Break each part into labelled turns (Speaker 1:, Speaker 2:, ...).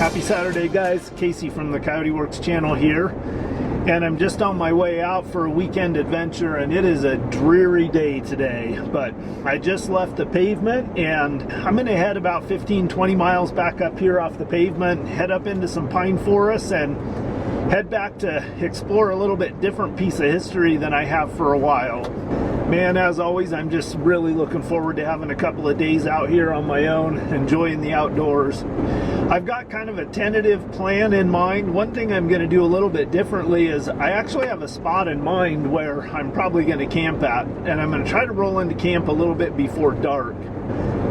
Speaker 1: Happy Saturday, guys. Casey from the Coyote Works channel here, and I'm just on my way out for a weekend adventure, and it is a dreary day today, but I just left the pavement and I'm gonna head about 15-20 miles back up here off the pavement, head up into some pine forests and head back to explore a little bit different piece of history than I have for a while. Man, as always, I'm just really looking forward to having a couple of days out here on my own, enjoying the outdoors. I've got kind of a tentative plan in mind. One thing I'm going to do a little bit differently is I actually have a spot in mind where I'm probably going to camp at, and I'm going to try to roll into camp a little bit before dark.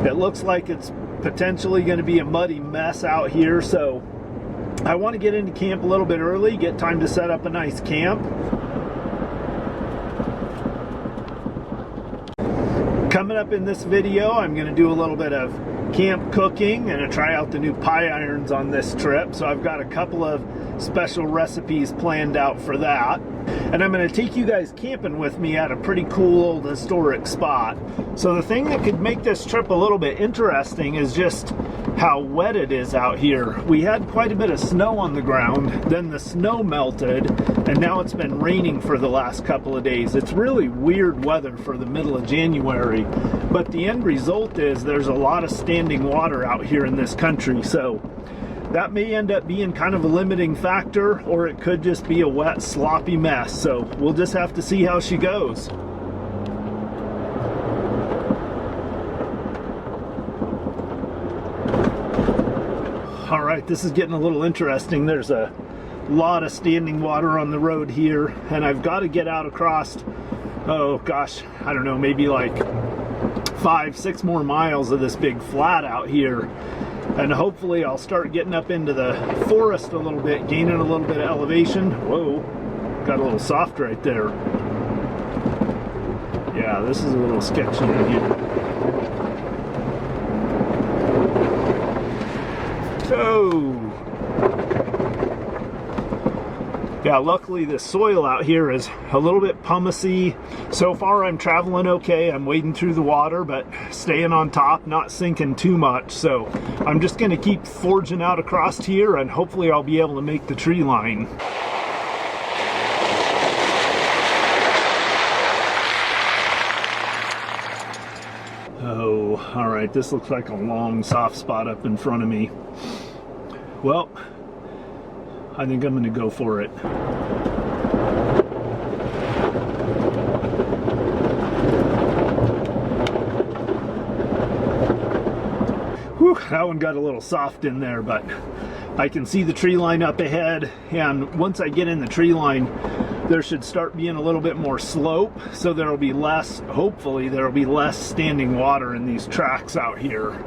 Speaker 1: It looks like it's potentially going to be a muddy mess out here, so I want to get into camp a little bit early, get time to set up a nice camp. Coming up in this video, I'm going to do a little bit of camp cooking and try out the new pie irons on this trip. So I've got a couple of special recipes planned out for that. And I'm going to take you guys camping with me at a pretty cool old historic spot. So the thing that could make this trip a little bit interesting is just how wet it is out here. We had quite a bit of snow on the ground, then the snow melted, and now it's been raining for the last couple of days. It's really weird weather for the middle of January, but the end result is there's a lot of standing water out here in this country, so that may end up being kind of a limiting factor, or it could just be a wet, sloppy mess. So we'll just have to see how she goes. All right, this is getting a little interesting. There's a lot of standing water on the road here, and I've got to get out across, oh gosh, I don't know, maybe like 5-6 more miles of this big flat out here. And hopefully I'll start getting up into the forest a little bit, gaining a little bit of elevation. Whoa, got a little soft right there. Yeah, this is a little sketchy in here. Oh! Yeah, luckily the soil out here is a little bit pumicey. So far I'm traveling okay. I'm wading through the water, but staying on top, not sinking too much. So I'm just gonna keep forging out across here, and hopefully I'll be able to make the tree line. Oh, all right, this looks like a long soft spot up in front of me. Well, I think I'm going to go for it. Whew, that one got a little soft in there, but I can see the tree line up ahead, and once I get in the tree line, there should start being a little bit more slope, so there'll be less, hopefully there'll be less standing water in these tracks out here.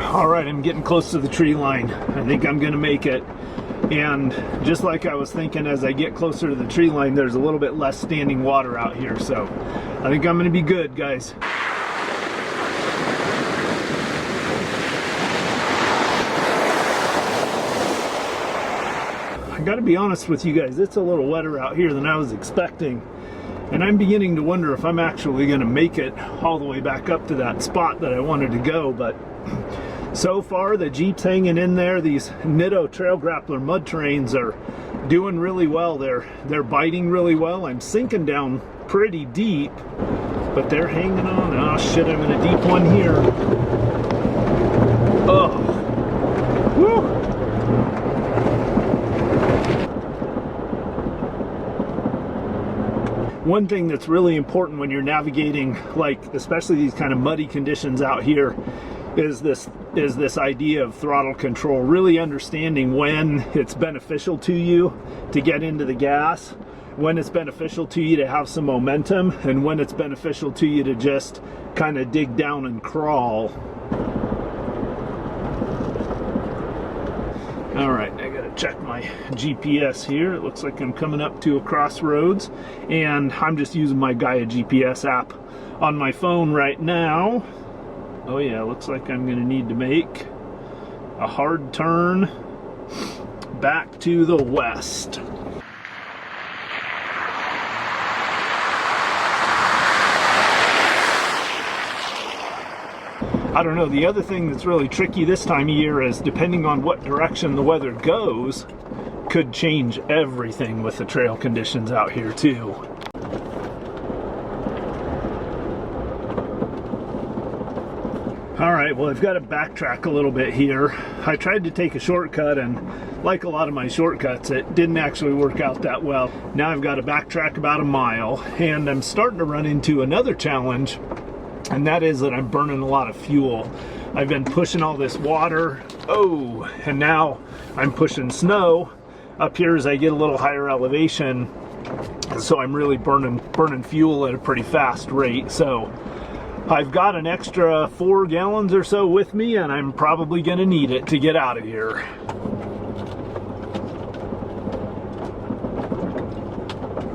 Speaker 1: All right, I'm getting close to the tree line. I think I'm gonna make it. And just like I was thinking, as I get closer to the tree line, there's a little bit less standing water out here. So I think I'm gonna be good, guys. I gotta be honest with you guys, it's a little wetter out here than I was expecting. And I'm beginning to wonder if I'm actually gonna make it all the way back up to that spot that I wanted to go, but so far the Jeep's hanging in there. These Nitto Trail Grappler mud terrains are doing really well. They're biting really well. I'm sinking down pretty deep, but they're hanging on. Oh shit, I'm in a deep one here. Oh, woo! One thing that's really important when you're navigating, like especially these kind of muddy conditions out here, is this idea of throttle control. Really understanding when it's beneficial to you to get into the gas, when it's beneficial to you to have some momentum, and when it's beneficial to you to just kind of dig down and crawl. All right, I gotta check my GPS here. It looks like I'm coming up to a crossroads, and I'm just using my Gaia GPS app on my phone right now. Oh yeah, looks like I'm gonna need to make a hard turn back to the west. I don't know, the other thing that's really tricky this time of year is depending on what direction the weather goes, could change everything with the trail conditions out here too. Alright, well I've got to backtrack a little bit here. I tried to take a shortcut, and like a lot of my shortcuts, it didn't actually work out that well. Now I've got to backtrack about a mile, and I'm starting to run into another challenge, and that is that I'm burning a lot of fuel. I've been pushing all this water, and now I'm pushing snow up here as I get a little higher elevation, so I'm really burning fuel at a pretty fast rate. So I've got an extra 4 gallons or so with me, and I'm probably going to need it to get out of here.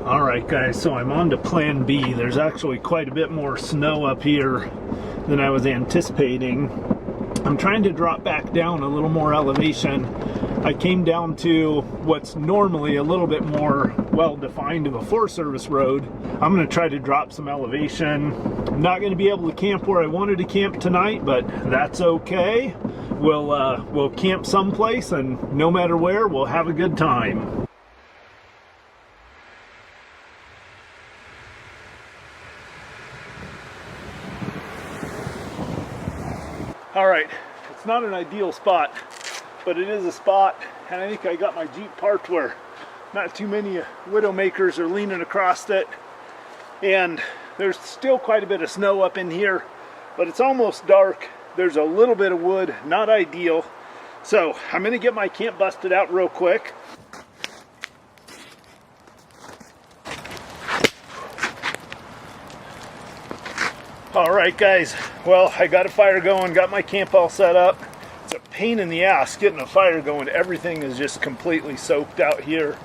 Speaker 1: Alright guys, so I'm on to plan B. There's actually quite a bit more snow up here than I was anticipating. I'm trying to drop back down a little more elevation. I came down to what's normally a little bit more well-defined of a Forest Service road. I'm going to try to drop some elevation. I'm not going to be able to camp where I wanted to camp tonight, but that's okay. We'll camp someplace, and no matter where, we'll have a good time. All right, it's not an ideal spot, but it is a spot, and I think I got my Jeep parked where not too many widowmakers are leaning across it, and there's still quite a bit of snow up in here, but it's almost dark. There's a little bit of wood, not ideal. So I'm gonna get my camp busted out real quick. All right guys, well, I got a fire going, got my camp all set up. It's a pain in the ass getting a fire going. Everything is just completely soaked out here.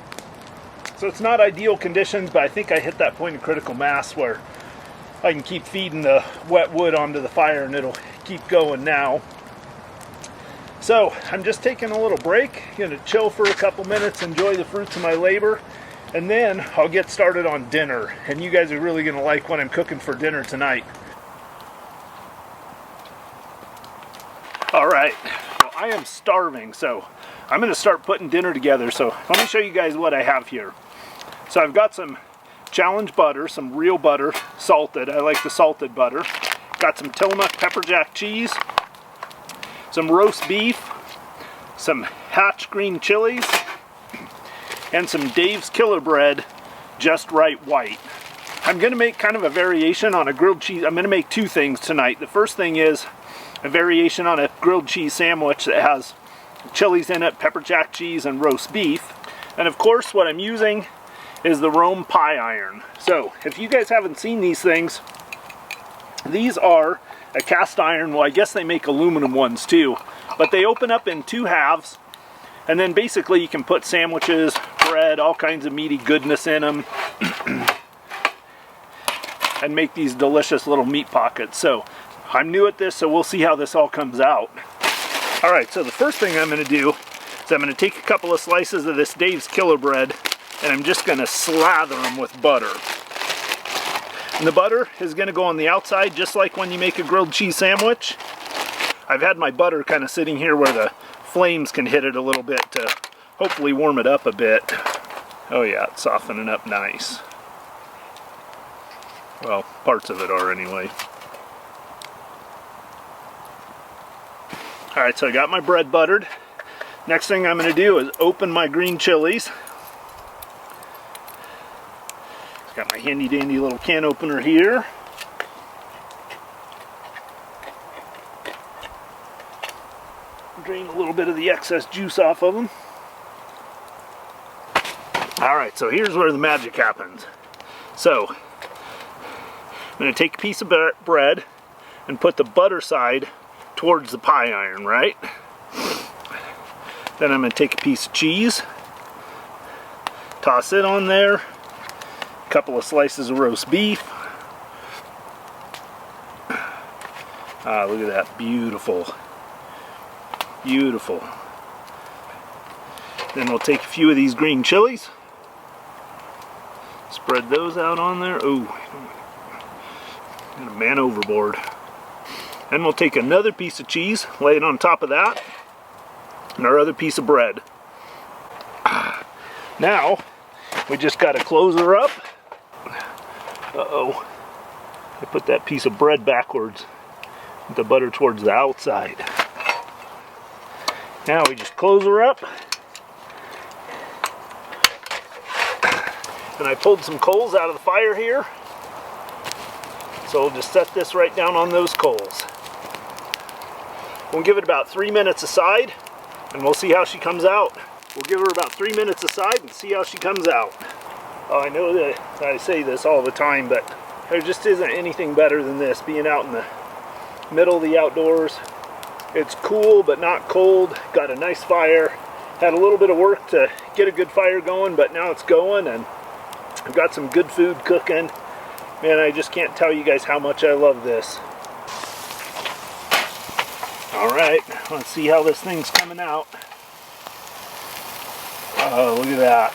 Speaker 1: So it's not ideal conditions, but I think I hit that point of critical mass where I can keep feeding the wet wood onto the fire and it'll keep going now. So I'm just taking a little break, gonna chill for a couple minutes, enjoy the fruits of my labor, and then I'll get started on dinner. And you guys are really gonna like what I'm cooking for dinner tonight. All right, well, I am starving, so I'm gonna start putting dinner together. So let me show you guys what I have here. So I've got some Challenge butter, some real butter, salted. I like the salted butter. Got some Tillamook pepper jack cheese, some roast beef, some Hatch green chilies, and some Dave's Killer Bread just right white. I'm gonna make kind of a variation on a grilled cheese. I'm gonna make 2 things tonight. The first thing is a variation on a grilled cheese sandwich that has chilies in it, pepper jack cheese, and roast beef. And of course what I'm using is the Rome pie iron. So if you guys haven't seen these things, these are a cast iron. Well, I guess they make aluminum ones too, but they open up in 2 halves, and then basically you can put sandwiches, bread, all kinds of meaty goodness in them and make these delicious little meat pockets. So I'm new at this, so we'll see how this all comes out. All right, so the first thing I'm going to do is I'm going to take a couple of slices of this Dave's Killer Bread, and I'm just going to slather them with butter. And the butter is going to go on the outside, just like when you make a grilled cheese sandwich. I've had my butter kind of sitting here where the flames can hit it a little bit to hopefully warm it up a bit. Oh yeah, it's softening up nice. Well, parts of it are anyway. Alright, so I got my bread buttered. Next thing I'm going to do is open my green chilies. Got my handy dandy little can opener here. Drain a little bit of the excess juice off of them. Alright, so here's where the magic happens. So, I'm going to take a piece of bread and put the butter side towards the pie iron, right? Then I'm going to take a piece of cheese, toss it on there, a couple of slices of roast beef. Ah, look at that, beautiful, beautiful. Then we'll take a few of these green chilies, spread those out on there. Oh, got a man overboard. Then we'll take another piece of cheese, lay it on top of that, and our other piece of bread. Now, we just got to close her up. Uh-oh. I put that piece of bread backwards, with the butter towards the outside. Now we just close her up. And I pulled some coals out of the fire here. So we'll just set this right down on those coals. We'll give it about 3 minutes aside, and we'll see how she comes out. We'll give her about 3 minutes aside and see how she comes out. Oh, I know that I say this all the time, but there just isn't anything better than this, being out in the middle of the outdoors. It's cool, but not cold. Got a nice fire. Had a little bit of work to get a good fire going, but now it's going, and I've got some good food cooking. Man, I just can't tell you guys how much I love this. Alright, let's see how this thing's coming out. Oh, look at that.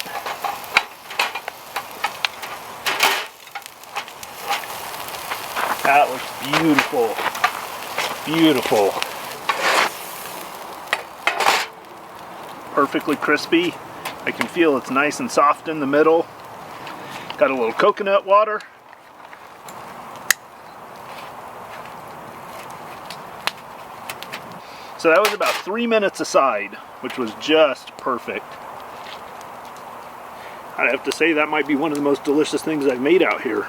Speaker 1: That looks beautiful. Beautiful. Perfectly crispy. I can feel it's nice and soft in the middle. Got a little coconut water. So that was about 3 minutes aside, which was just perfect. I have to say that might be one of the most delicious things I've made out here.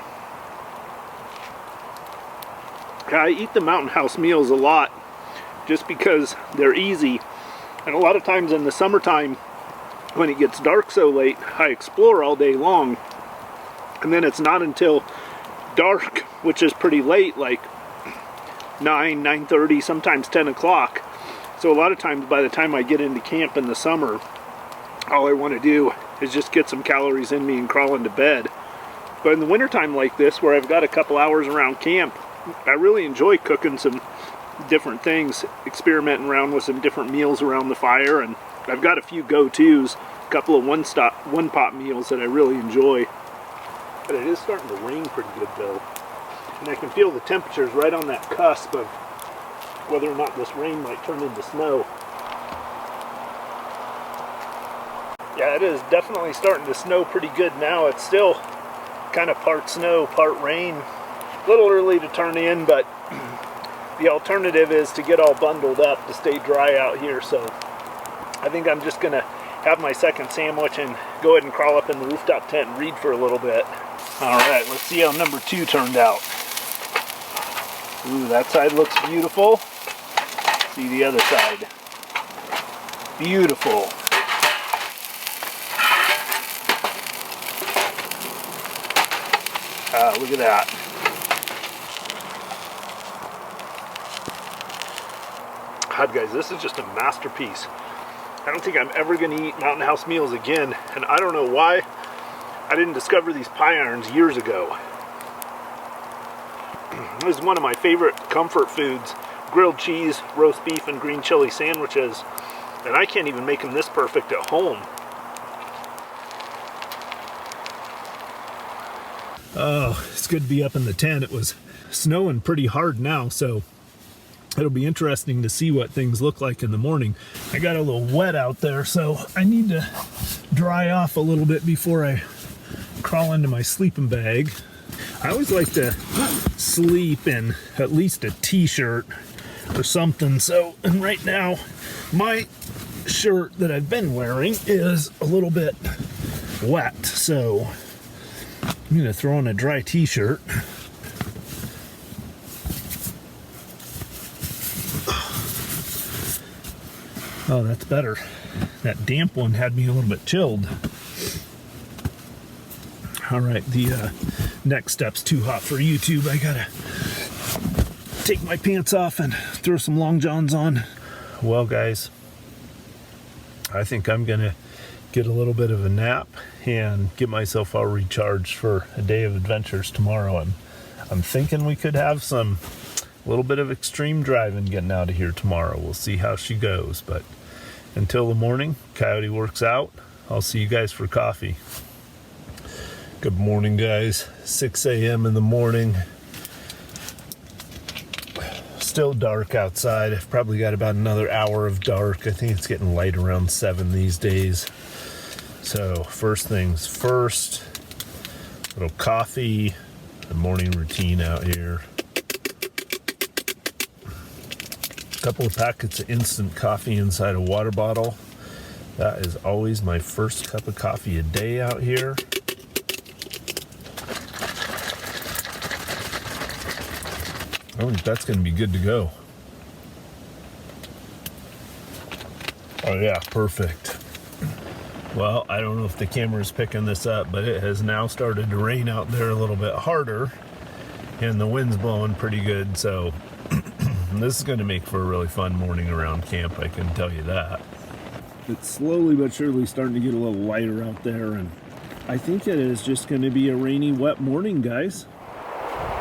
Speaker 1: I eat the Mountain House meals a lot just because they're easy. And a lot of times in the summertime, when it gets dark so late, I explore all day long. And then it's not until dark, which is pretty late, like 9, 9:30, sometimes 10 o'clock. So a lot of times by the time I get into camp in the summer, all I want to do is just get some calories in me and crawl into bed. But in the wintertime like this, where I've got a couple hours around camp, I really enjoy cooking some different things, experimenting around with some different meals around the fire, and I've got a few go-tos, a couple of one-pot meals that I really enjoy. But it is starting to rain pretty good though, and I can feel the temperatures right on that cusp of whether or not this rain might turn into snow. Yeah, it is definitely starting to snow pretty good now. It's still kind of part snow, part rain. A little early to turn in, but the alternative is to get all bundled up to stay dry out here. So I think I'm just gonna have my second sandwich and go ahead and crawl up in the rooftop tent and read for a little bit. All right, let's see how number 2 turned out. Ooh, that side looks beautiful. See the other side. Beautiful. Look at that. God, guys, this is just a masterpiece. I don't think I'm ever going to eat Mountain House meals again, and I don't know why I didn't discover these pie irons years ago. This is one of my favorite comfort foods, grilled cheese, roast beef, and green chili sandwiches, and I can't even make them this perfect at home. Oh, it's good to be up in the tent. It was snowing pretty hard now, so it'll be interesting to see what things look like in the morning. I got a little wet out there, so I need to dry off a little bit before I crawl into my sleeping bag. I always like to sleep in at least a t-shirt or something. So, and right now, my shirt that I've been wearing is a little bit wet, so I'm gonna throw on a dry t-shirt. Oh, that's better. That damp one had me a little bit chilled. All right, the next step's too hot for YouTube. I gotta take my pants off and throw some long johns on. Well, guys, I think I'm gonna get a little bit of a nap and get myself all recharged for a day of adventures tomorrow. I'm thinking we could have a little bit of extreme driving getting out of here tomorrow. We'll see how she goes, but until the morning, Coyote works out. I'll see you guys for coffee. Good morning, guys. 6 a.m. in the morning. still dark outside. I've probably got about another hour of dark. I think it's getting light around 7 these days. So first things first, little coffee, a morning routine out here. A couple of packets of instant coffee inside a water bottle. That is always my first cup of coffee a day out here. I think that's going to be good to go. Oh yeah, perfect. Well, I don't know if the camera's picking this up, but it has now started to rain out there a little bit harder, and the wind's blowing pretty good, so this is going to make for a really fun morning around camp, I can tell you that. It's slowly but surely starting to get a little lighter out there, and I think it is just going to be a rainy, wet morning, guys.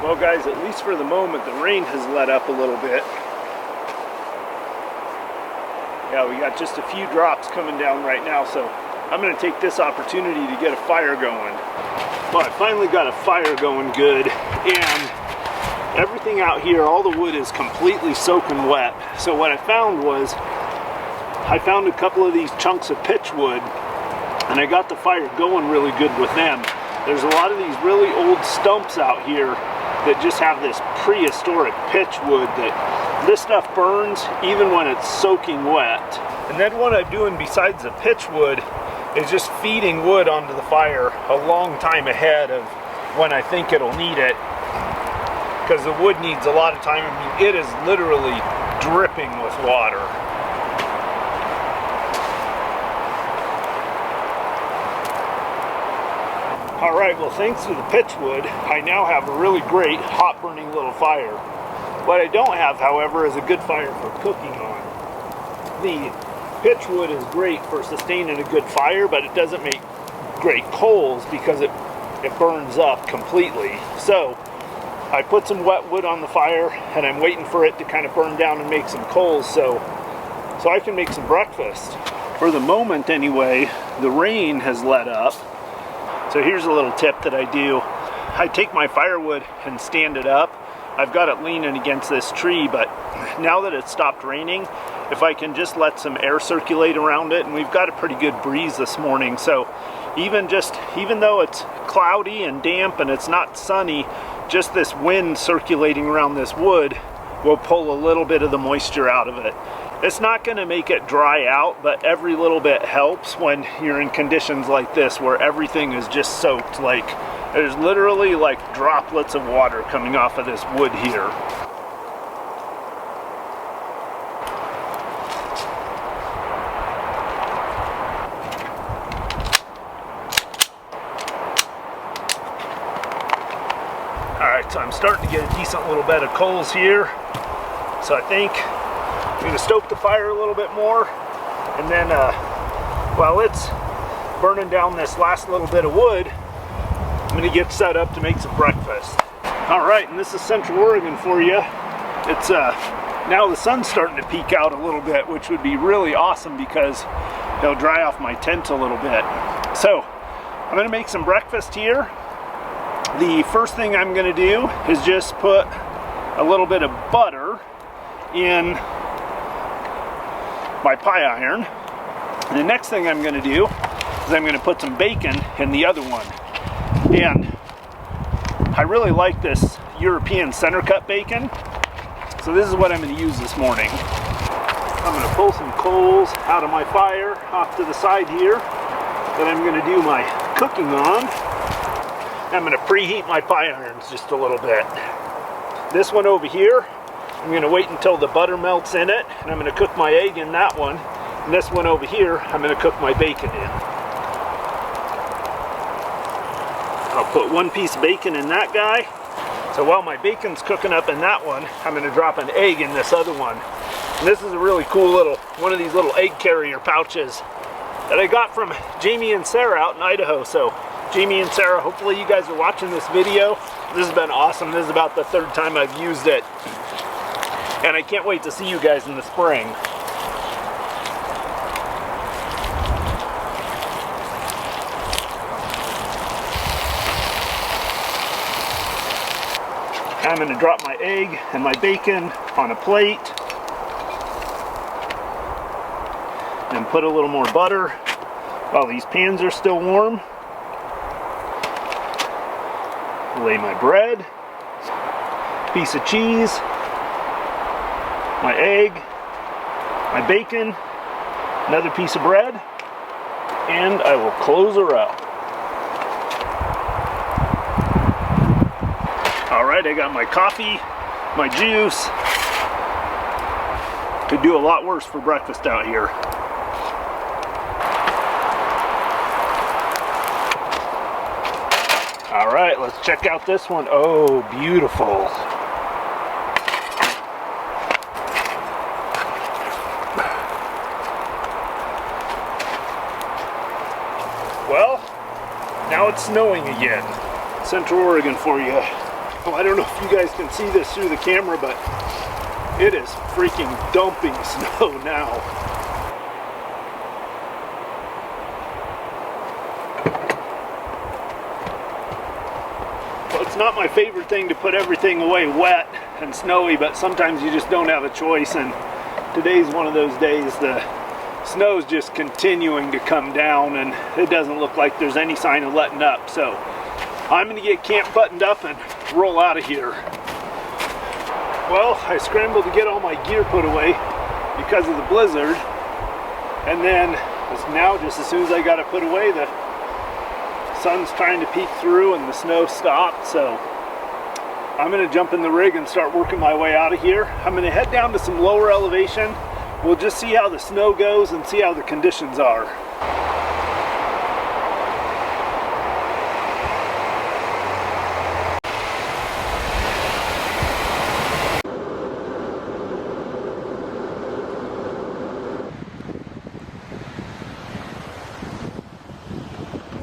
Speaker 1: Well, guys, at least for the moment, the rain has let up a little bit. Yeah, we got just a few drops coming down right now, so I'm going to take this opportunity to get a fire going. Well, I finally got a fire going good, and everything out here, all the wood is completely soaking wet. So what I found was, I found a couple of these chunks of pitch wood, and I got the fire going really good with them. There's a lot of these really old stumps out here that just have this prehistoric pitch wood that this stuff burns even when it's soaking wet. And then what I'm doing besides the pitch wood is just feeding wood onto the fire a long time ahead of when I think it'll need it, because the wood needs a lot of time. I mean, it is literally dripping with water. Alright, well, thanks to the pitch wood, I now have a really great hot burning little fire. What I don't have, however, is a good fire for cooking on. The pitch wood is great for sustaining a good fire, but it doesn't make great coals because it burns up completely. So I put some wet wood on the fire, and I'm waiting for it to kind of burn down and make some coals so I can make some breakfast. For the moment anyway, the rain has let up. So here's a little tip that I do. I take my firewood and stand it up. I've got it leaning against this tree, but now that it's stopped raining, if I can just let some air circulate around it, and we've got a pretty good breeze this morning, so even though it's cloudy and damp and it's not sunny, just this wind circulating around this wood will pull a little bit of the moisture out of it. It's not going to make it dry out, but every little bit helps when you're in conditions like this where everything is just soaked. Like, there's literally like droplets of water coming off of this wood here. Alright, so I'm starting to get a decent little bed of coals here. So I think I'm going to stoke the fire a little bit more, and then while it's burning down this last little bit of wood, I'm going to get set up to make some breakfast. Alright, and this is Central Oregon for you. It's now the sun's starting to peek out a little bit, which would be really awesome because it'll dry off my tent a little bit. So I'm going to make some breakfast here. The first thing I'm going to do is just put a little bit of butter in my pie iron. And the next thing I'm going to do is I'm going to put some bacon in the other one. And I really like this European center cut bacon, so this is what I'm going to use this morning. I'm going to pull some coals out of my fire off to the side here that I'm going to do my cooking on. I'm going to preheat my pie irons just a little bit. This one over here, I'm going to wait until the butter melts in it, and I'm going to cook my egg in that one. And this one over here, I'm going to cook my bacon in. I'll put one piece of bacon in that guy. So while my bacon's cooking up in that one, I'm going to drop an egg in this other one. And this is a really cool one of these little egg carrier pouches that I got from Jamie and Sarah out in Idaho. So Jamie and Sarah, hopefully you guys are watching this video. This has been awesome. This is about the third time I've used it. And I can't wait to see you guys in the spring. I'm going to drop my egg and my bacon on a plate and put a little more butter while these pans are still warm. Lay my bread, piece of cheese, my egg, my bacon, another piece of bread, and I will close her out. Alright, I got my coffee, my juice. Could do a lot worse for breakfast out here. Alright, let's check out this one. Oh, beautiful. Well, now it's snowing again. Central Oregon for you. I don't know if you guys can see this through the camera, but it is freaking dumping snow now. Well, it's not my favorite thing to put everything away wet and snowy, but sometimes you just don't have a choice, and today's one of those days. The snow's just continuing to come down, and it doesn't look like there's any sign of letting up, so I'm going to get camp buttoned up and roll out of here. Well, I scrambled to get all my gear put away because of the blizzard, and then now just as soon as I got it put away, the sun's trying to peek through and the snow stopped, so I'm going to jump in the rig and start working my way out of here. I'm going to head down to some lower elevation. We'll just see how the snow goes and see how the conditions are.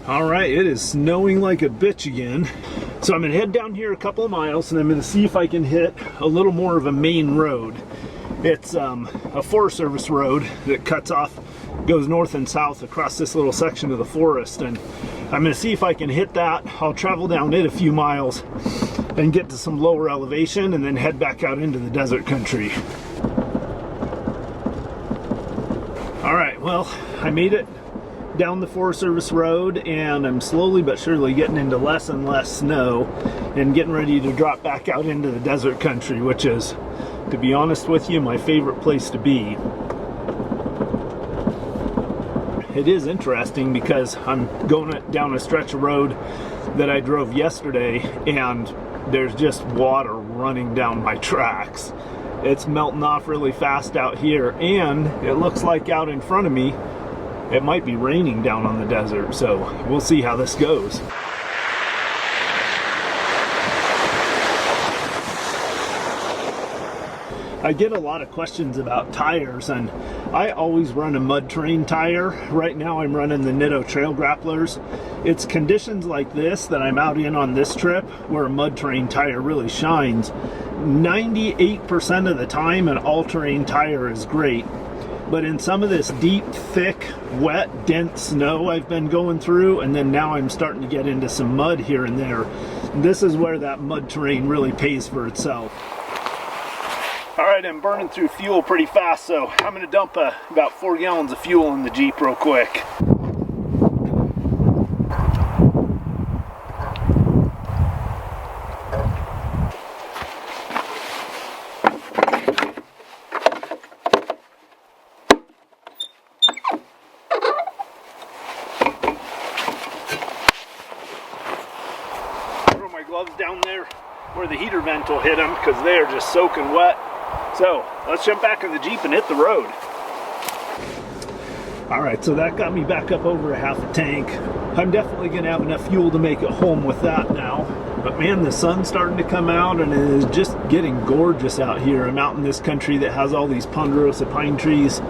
Speaker 1: Alright, it is snowing like a bitch again. So I'm going to head down here a couple of miles and I'm going to see if I can hit a little more of a main road. It's a Forest Service road that cuts off, goes north and south across this little section of the forest, and I'm going to see if I can hit that. I'll travel down it a few miles and get to some lower elevation and then head back out into the desert country. Alright, well, I made it down the Forest Service road and I'm slowly but surely getting into less and less snow and getting ready to drop back out into the desert country, which is, to be honest with you, my favorite place to be. It is interesting because I'm going down a stretch of road that I drove yesterday and there's just water running down my tracks. It's melting off really fast out here, and it looks like out in front of me it might be raining down on the desert, so we'll see how this goes. I get a lot of questions about tires, and I always run a mud terrain tire. Right now I'm running the Nitto Trail Grapplers. It's conditions like this that I'm out in on this trip where a mud terrain tire really shines. 98% of the time an all-terrain tire is great. But in some of this deep, thick, wet, dense snow I've been going through, and then now I'm starting to get into some mud here and there, this is where that mud terrain really pays for itself. Alright, I'm burning through fuel pretty fast, so I'm going to dump about 4 gallons of fuel in the Jeep real quick. Gloves down there where the heater vent will hit them because they are just soaking wet. So let's jump back in the Jeep and hit the road. Alright, so that got me back up over a half a tank. I'm definitely going to have enough fuel to make it home with that now. But man, the sun's starting to come out and it is just getting gorgeous out here. I'm out in this country that has all these ponderosa pine trees.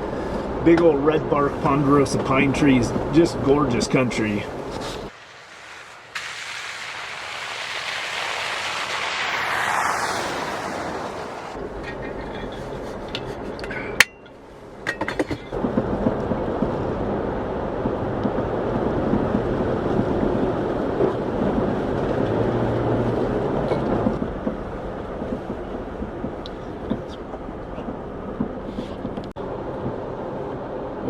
Speaker 1: Big old red bark ponderosa pine trees. Just gorgeous country.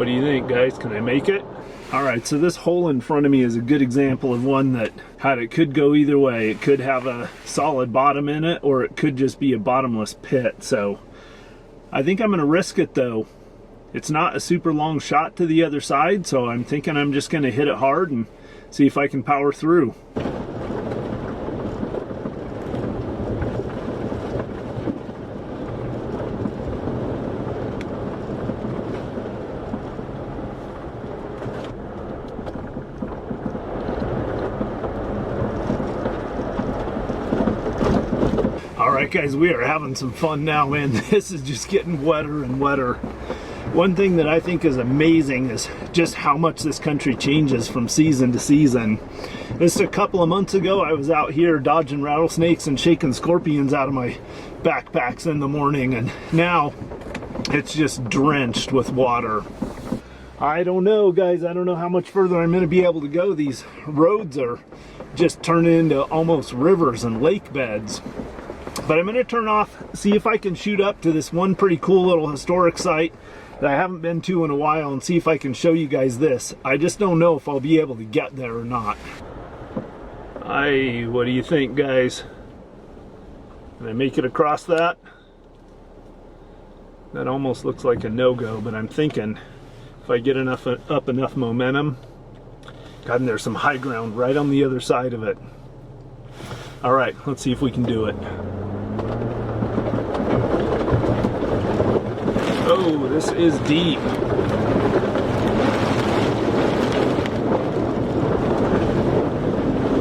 Speaker 1: What do you think, guys? Can I make it? All right, so this hole in front of me is a good example of one that it could go either way. It could have a solid bottom in it, or it could just be a bottomless pit. So I think I'm gonna risk it though. It's not a super long shot to the other side, so I'm thinking I'm just gonna hit it hard and see if I can power through. Alright guys, we are having some fun now, man. This is just getting wetter and wetter. One thing that I think is amazing is just how much this country changes from season to season. Just a couple of months ago, I was out here dodging rattlesnakes and shaking scorpions out of my backpacks in the morning, and now it's just drenched with water. I don't know, guys. I don't know how much further I'm going to be able to go. These roads are just turning into almost rivers and lake beds. But I'm going to turn off, see if I can shoot up to this one pretty cool little historic site that I haven't been to in a while, and see if I can show you guys this. I just don't know if I'll be able to get there or not. What do you think, guys? Can I make it across that? That almost looks like a no-go, but I'm thinking if I get up enough momentum. God, and there's some high ground right on the other side of it. All right, let's see if we can do it. Oh, this is deep.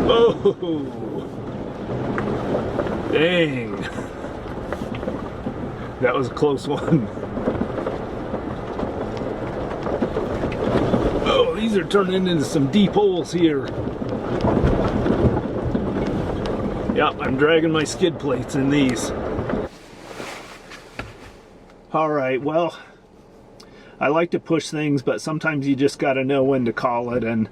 Speaker 1: Oh, dang. That was a close one. Oh, these are turning into some deep holes here. Yep, I'm dragging my skid plates in these. Alright, well, I like to push things, but sometimes you just gotta know when to call it, and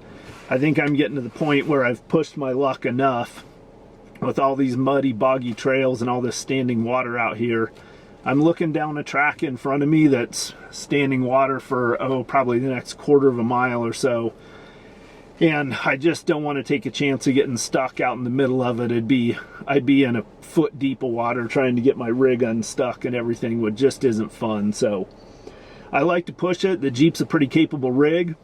Speaker 1: I think I'm getting to the point where I've pushed my luck enough with all these muddy, boggy trails and all this standing water out here. I'm looking down a track in front of me that's standing water for, probably the next quarter of a mile or so. And I just don't want to take a chance of getting stuck out in the middle of it. I'd be in a foot deep of water trying to get my rig unstuck, and everything just isn't fun. So I like to push it. The Jeep's a pretty capable rig,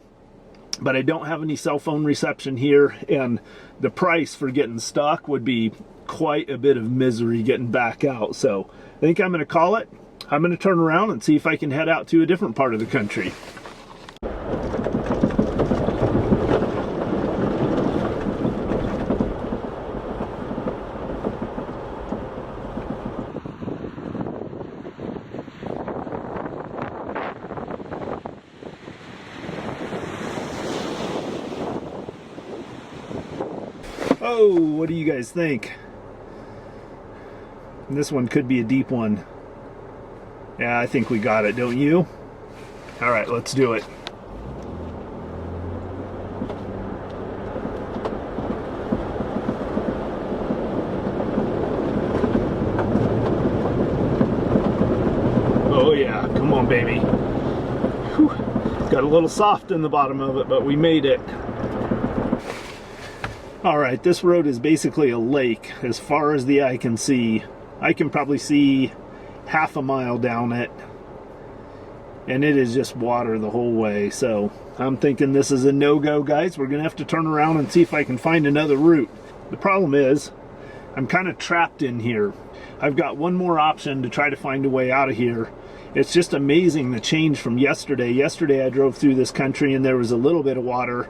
Speaker 1: but I don't have any cell phone reception here, and the price for getting stuck would be quite a bit of misery getting back out. So I think I'm going to call it. I'm going to turn around and see if I can head out to a different part of the country. Oh, what do you guys think? This one could be a deep one. Yeah, I think we got it, don't you? All right, let's do it. Oh yeah, come on, baby. Whew. Got a little soft in the bottom of it, but we made it. All right, this road is basically a lake as far as the eye can see. I can probably see half a mile down it, and it is just water the whole way. So I'm thinking this is a no-go, guys. We're gonna have to turn around and see if I can find another route. The problem is I'm kind of trapped in here. I've got one more option to try to find a way out of here. It's just amazing the change from yesterday. Yesterday I drove through this country and there was a little bit of water,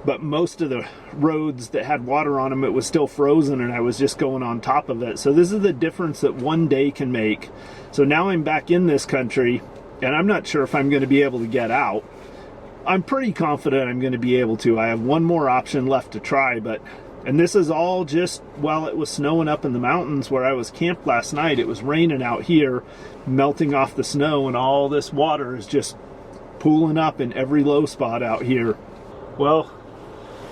Speaker 1: but most of the roads that had water on them, it was still frozen, and I was just going on top of it. So this is the difference that one day can make. So now I'm back in this country, and I'm not sure if I'm going to be able to get out. I'm pretty confident I'm going to be able to. I have one more option left to try, and this is all just while it was snowing up in the mountains where I was camped last night. It was raining out here, melting off the snow, and all this water is just pooling up in every low spot out here. Well,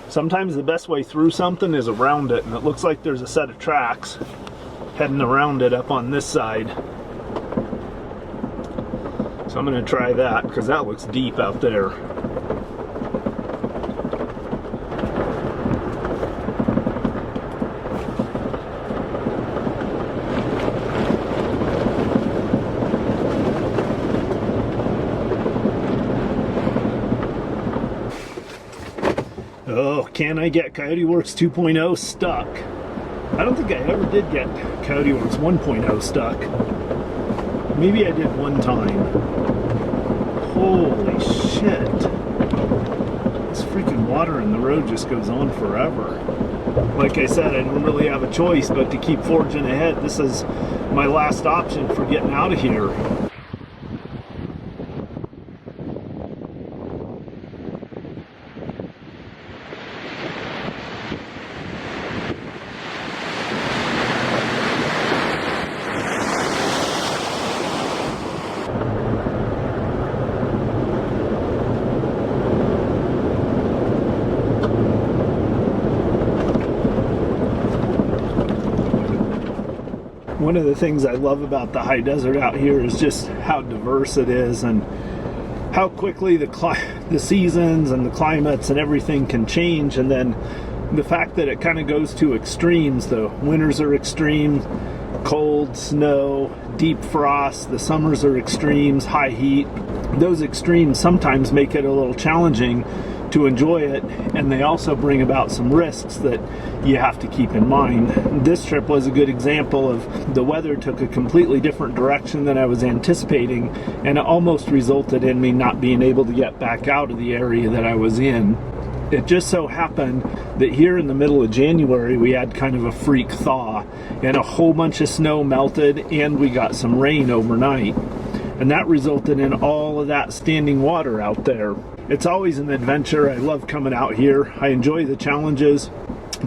Speaker 1: sometimes the best way through something is around it, and it looks like there's a set of tracks heading around it up on this side. So I'm going to try that because that looks deep out there. Oh, can I get Coyote Works 2.0 stuck? I don't think I ever did get Coyote Works 1.0 stuck. Maybe I did one time. Holy shit. This freaking water in the road just goes on forever. Like I said, I don't really have a choice but to keep forging ahead. This is my last option for getting out of here. One of the things I love about the high desert out here is just how diverse it is and how quickly the seasons and the climates and everything can change, and then the fact that it kind of goes to extremes. The winters are extreme, cold, snow, deep frost. The summers are extremes, high heat. Those extremes sometimes make it a little challenging to enjoy it, and they also bring about some risks that you have to keep in mind. This trip was a good example of the weather took a completely different direction than I was anticipating, and it almost resulted in me not being able to get back out of the area that I was in. It just so happened that here in the middle of January we had kind of a freak thaw, and a whole bunch of snow melted, and we got some rain overnight. And that resulted in all of that standing water out there. It's always an adventure. I love coming out here. I enjoy the challenges,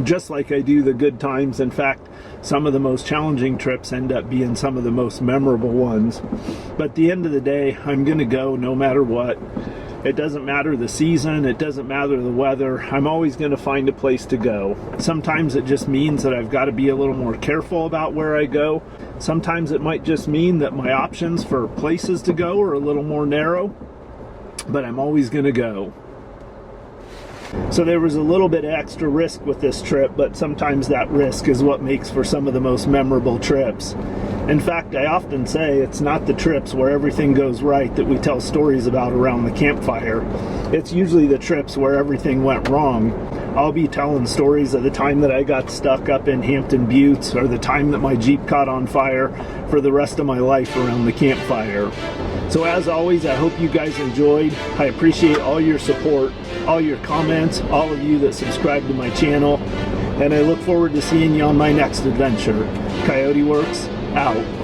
Speaker 1: just like I do the good times. In fact, some of the most challenging trips end up being some of the most memorable ones. But at the end of the day, I'm going to go no matter what. It doesn't matter the season, it doesn't matter the weather. I'm always going to find a place to go. Sometimes it just means that I've got to be a little more careful about where I go. Sometimes it might just mean that my options for places to go are a little more narrow, but I'm always going to go. So there was a little bit of extra risk with this trip, but sometimes that risk is what makes for some of the most memorable trips. In fact, I often say it's not the trips where everything goes right that we tell stories about around the campfire. It's usually the trips where everything went wrong. I'll be telling stories of the time that I got stuck up in Hampton Buttes, or the time that my Jeep caught on fire, for the rest of my life around the campfire. So as always, I hope you guys enjoyed. I appreciate all your support, all your comments, all of you that subscribe to my channel, and I look forward to seeing you on my next adventure. Coyote Works, out.